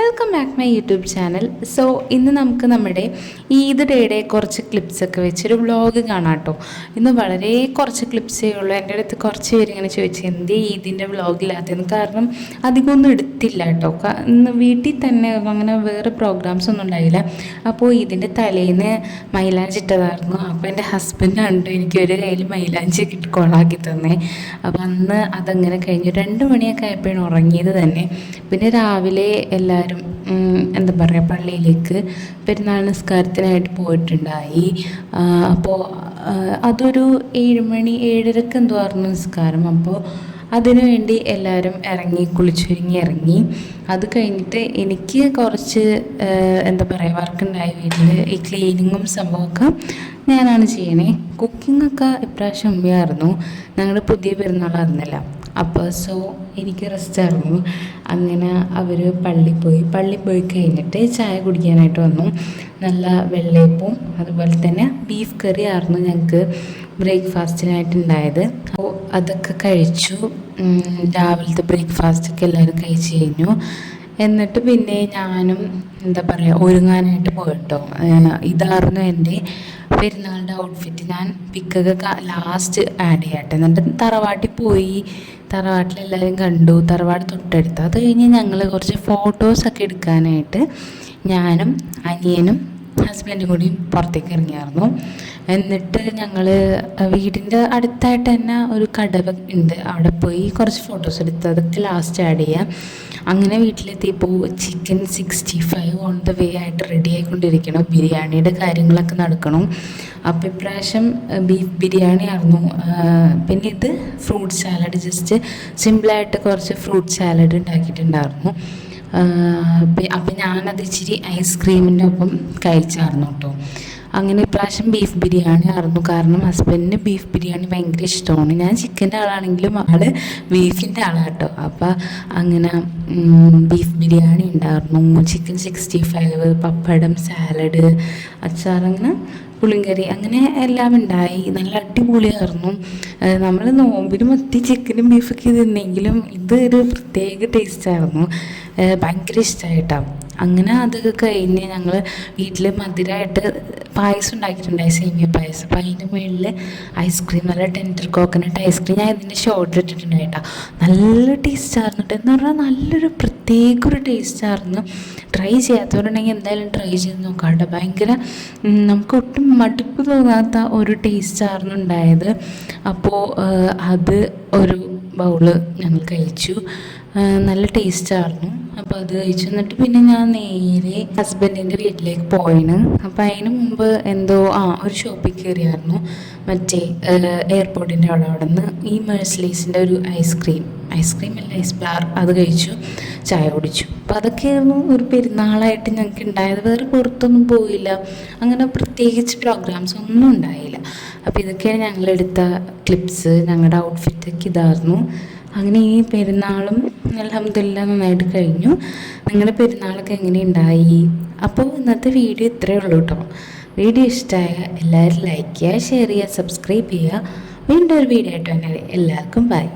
Welcome back my YouTube channel. So ഇന്ന് നമുക്ക് നമ്മുടെ ഈദ് ഡേയുടെ കുറച്ച് ക്ലിപ്സൊക്കെ വെച്ചൊരു വ്ളോഗ് കാണാം കേട്ടോ. ഇന്ന് വളരെ കുറച്ച് ക്ലിപ്സേ ഉള്ളൂ. എൻ്റെ അടുത്ത് കുറച്ച് പേര് ഇങ്ങനെ ചോദിച്ചു എന്തേ ഈദിൻ്റെ വ്ളോഗില്ലാത്തതെന്ന്. കാരണം അധികമൊന്നും എടുത്തില്ല കേട്ടോ. ഇന്ന് വീട്ടിൽ തന്നെ അങ്ങനെ വേറെ പ്രോഗ്രാംസ് ഒന്നും ഉണ്ടായില്ല. അപ്പോൾ ഇതിൻ്റെ തലേന്ന് മൈലാഞ്ചി ഇട്ടതായിരുന്നു. അപ്പോൾ എൻ്റെ ഹസ്ബൻഡ് കണ്ടു എനിക്കൊരു കയ്യിൽ മൈലാഞ്ചി കൊളാക്കി തന്നേ. അപ്പോൾ അന്ന് അതങ്ങനെ കഴിഞ്ഞു. 2 മണിയൊക്കെ ആയപ്പോഴാണ് ഉറങ്ങിയത് തന്നെ. പിന്നെ രാവിലെ എല്ലാവരും എന്താ പറയുക പള്ളിയിലേക്ക് പെരുന്നാൾ നിസ്കാരത്തിനായിട്ട് പോയിട്ടുണ്ടായി. അപ്പോൾ അതൊരു 7 മണി 7:30 എന്തോ ആയിരുന്നു നിസ്കാരം. അപ്പോൾ അതിനു വേണ്ടി എല്ലാവരും കുളിച്ചൊരുങ്ങി ഇറങ്ങി. അത് കഴിഞ്ഞിട്ട് എനിക്ക് കുറച്ച് എന്താ പറയുക വർക്കുണ്ടായി വീട്ടിൽ. ഈ ക്ലീനിങ്ങും സംഭവമൊക്കെ ഞാനാണ് ചെയ്യണേ. കുക്കിങ്ങൊക്കെ ഇപ്രാവശ്യം ഉമ്മയായിരുന്നു. ഞങ്ങളുടെ പുതിയ പെരുന്നാളായിരുന്നില്ല. അപ്പോൾ എനിക്ക് റെസ്റ്റായിരുന്നു. അങ്ങനെ അവർ പള്ളിയിൽ പോയി കഴിഞ്ഞിട്ട് ചായ കുടിക്കാനായിട്ട് വന്നു. നല്ല വെള്ളയപ്പവും അതുപോലെ തന്നെ ബീഫ് കറി ആയിരുന്നു ഞങ്ങൾക്ക് ബ്രേക്ക്ഫാസ്റ്റിനായിട്ടുണ്ടായത്. അപ്പോൾ അതൊക്കെ കഴിച്ചു. രാവിലത്തെ ബ്രേക്ക്ഫാസ്റ്റൊക്കെ എല്ലാവരും കഴിച്ച് കഴിഞ്ഞു. എന്നിട്ട് പിന്നെ ഞാനും എന്താ പറയുക ഒരുങ്ങാനായിട്ട് പോയിട്ടോ. ഇതായിരുന്നു എൻ്റെ പെരുന്നാളിൻ്റെ ഔട്ട്ഫിറ്റ്. ഞാൻ പിക്കൊക്കെ ലാസ്റ്റ് ആഡ് ചെയ്യട്ടെ. എന്നിട്ട് തറവാട്ടിൽ പോയി. തറവാട്ടിലെല്ലാവരും കണ്ടു. തറവാട് തൊട്ടടുത്ത്. അത് കഴിഞ്ഞ് ഞങ്ങൾ കുറച്ച് ഫോട്ടോസൊക്കെ എടുക്കാനായിട്ട് ഞാനും അനിയനും ഹസ്ബൻഡും കൂടി പുറത്തേക്ക് ഇറങ്ങിയായിരുന്നു. എന്നിട്ട് ഞങ്ങൾ വീടിൻ്റെ അടുത്തായിട്ട് തന്നെ ഒരു കടവ് ഉണ്ട്. അവിടെ പോയി കുറച്ച് ഫോട്ടോസ് എടുത്ത് അതൊക്കെ ലാസ്റ്റ് ആഡ് ചെയ്യാം. അങ്ങനെ വീട്ടിലെത്തിയപ്പോൾ ചിക്കൻ 65 ഓൺ ദ വേ ആയിട്ട് റെഡി ആയിക്കൊണ്ടിരിക്കണം. ബിരിയാണിയുടെ കാര്യങ്ങളൊക്കെ നടക്കണം. അപ്പോൾ ഇപ്രാവശ്യം ബീഫ് ബിരിയാണി ആയിരുന്നു. പിന്നെ ഇത് ഫ്രൂട്ട് സാലഡ്, ജസ്റ്റ് സിമ്പിളായിട്ട് കുറച്ച് ഫ്രൂട്ട് സാലഡ് ഉണ്ടാക്കിയിട്ടുണ്ടായിരുന്നു. അപ്പം ഞാനത് ഇച്ചിരി ഐസ്ക്രീമിൻ്റെ ഒപ്പം കഴിച്ചായിരുന്നു കേട്ടോ. അങ്ങനെ ഇപ്രാവശ്യം ബീഫ് ബിരിയാണി ആയിരുന്നു. കാരണം ഹസ്ബൻഡിന് ബീഫ് ബിരിയാണി ഭയങ്കര ഇഷ്ടമാണ്. ഞാൻ ചിക്കൻ്റെ ആളാണെങ്കിലും ആള് ബീഫിൻ്റെ ആളാണ് കേട്ടോ. അപ്പോൾ അങ്ങനെ ബീഫ് ബിരിയാണി ഉണ്ടായിരുന്നു. ചിക്കൻ 65, പപ്പടം, സാലഡ്, അച്ചാർ, അങ്ങനെ പുളിങ്കറി, അങ്ങനെ എല്ലാം ഉണ്ടായി. നല്ല അടിപൊളിയായിരുന്നു. നമ്മൾ നോമ്പിന് മൊത്തം ചിക്കനും ബീഫൊക്കെ തിന്നെങ്കിലും ഇതൊരു പ്രത്യേക ടേസ്റ്റായിരുന്നു. ഭയങ്കര ഇഷ്ടമായിട്ടാണ്. അങ്ങനെ അതൊക്കെ കഴിഞ്ഞ് ഞങ്ങൾ വീട്ടിൽ മധുരമായിട്ട് പായസം ഉണ്ടാക്കിയിട്ടുണ്ടായി, സേമിയ പായസം. അപ്പോൾ അതിൻ്റെ മുകളിൽ ഐസ്ക്രീം, നല്ല ടെൻഡർ കോക്കനട്ട് ഐസ്ക്രീം ഞാൻ ഇതിൻ്റെ ഷോർട്ട് ഇട്ടിട്ടുണ്ടായിട്ടാ. നല്ല ടേസ്റ്റായിരുന്നു കേട്ടോ. എന്ന് പറഞ്ഞാൽ നല്ലൊരു പ്രത്യേക ഒരു ടേസ്റ്റായിരുന്നു. ട്രൈ ചെയ്യാത്തവരുണ്ടെങ്കിൽ എന്തായാലും ട്രൈ ചെയ്ത് നോക്കാം കേട്ടോ. ഭയങ്കര നമുക്ക് ഒട്ടും മടുപ്പ് തോന്നാത്ത ഒരു ടേസ്റ്റായിരുന്നു ഉണ്ടായത്. അപ്പോൾ അത് ഒരു ബൗള് ഞങ്ങൾ കഴിച്ചു. നല്ല ടേസ്റ്റായിരുന്നു. അപ്പോൾ അത് കഴിച്ചു. എന്നിട്ട് പിന്നെ ഞാൻ നേരെ ഹസ്ബൻഡിൻ്റെ വീട്ടിലേക്ക് പോയിന്. അപ്പോൾ അതിന് മുമ്പ് എന്തോ ഒരു ഷോപ്പിൽ കയറിയായിരുന്നു. മറ്റേ എയർപോർട്ടിൻ്റെ അവിടെ നിന്ന് ഈ മെഴ്സലീസിൻ്റെ ഒരു ഐസ്ക്രീം അല്ല ഐസ് ബാർ, അത് കഴിച്ചു. ചായ കുടിച്ചു. അപ്പോൾ അതൊക്കെയായിരുന്നു ഒരു പെരുന്നാളായിട്ട് ഞങ്ങൾക്ക് ഉണ്ടായത്. വേറെ പുറത്തൊന്നും പോയില്ല. അങ്ങനെ പ്രത്യേകിച്ച് പ്രോഗ്രാംസ് ഒന്നും ഉണ്ടായില്ല. അപ്പോൾ ഇതൊക്കെയാണ് ഞങ്ങളെടുത്ത ക്ലിപ്സ്. ഞങ്ങളുടെ ഔട്ട്ഫിറ്റൊക്കെ ഇതായിരുന്നു. അങ്ങനെ ഈ പെരുന്നാളും അൽഹംദുലില്ലാഹ് നന്നായിട്ട് കഴിഞ്ഞു. നിങ്ങളുടെ പെരുന്നാളൊക്കെ എങ്ങനെയുണ്ടായി? അപ്പോൾ ഇന്നത്തെ വീഡിയോ ഇത്രയേ ഉള്ളൂ കേട്ടോ. വീഡിയോ ഇഷ്ടമായ എല്ലാവരും ലൈക്ക് ചെയ്യുക, ഷെയർ ചെയ്യുക, സബ്സ്ക്രൈബ് ചെയ്യുക. വീണ്ടും ഒരു വീഡിയോ ആയിട്ട് തന്നെ എല്ലാവർക്കും ബൈ.